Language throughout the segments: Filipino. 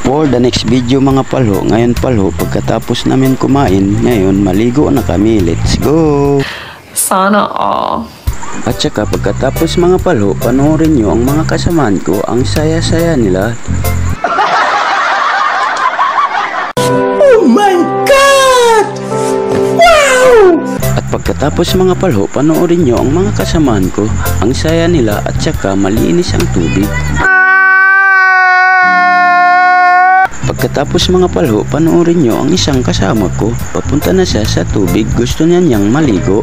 For the next video mga palho, ngayon palho, pagkatapos namin kumain, ngayon maligo na kami. Let's go! Sana all. At saka pagkatapos mga palho, panoorin nyo ang mga kasamaan ko, ang saya-saya nila. Oh my God! Wow! At pagkatapos mga palho, panoorin nyo ang mga kasamaan ko, ang saya nila at saka malinis ang tubig. Pagkatapos mga palho, panoorin nyo ang isang kasama ko, papunta na siya sa tubig, gusto niya niyang maligo.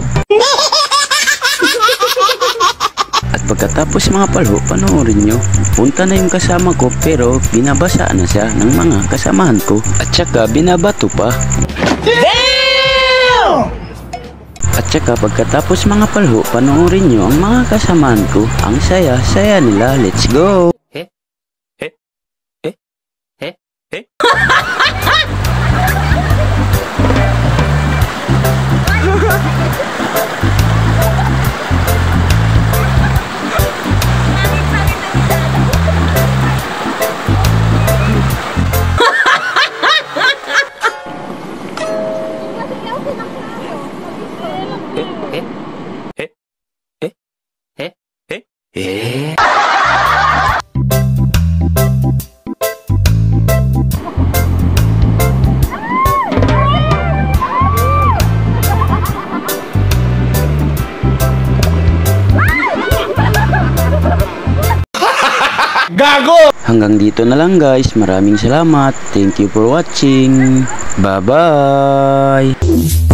At pagkatapos mga palho, panoorin nyo, punta na yung kasama ko pero binabasa na siya ng mga kasamahan ko at saka binabato pa. Damn! At saka pagkatapos mga palho, panoorin nyo ang mga kasamahan ko, ang saya-saya nila. Let's go! Gago! Hanggang dito na lang guys, maraming salamat. Thank you for watching. Bye bye!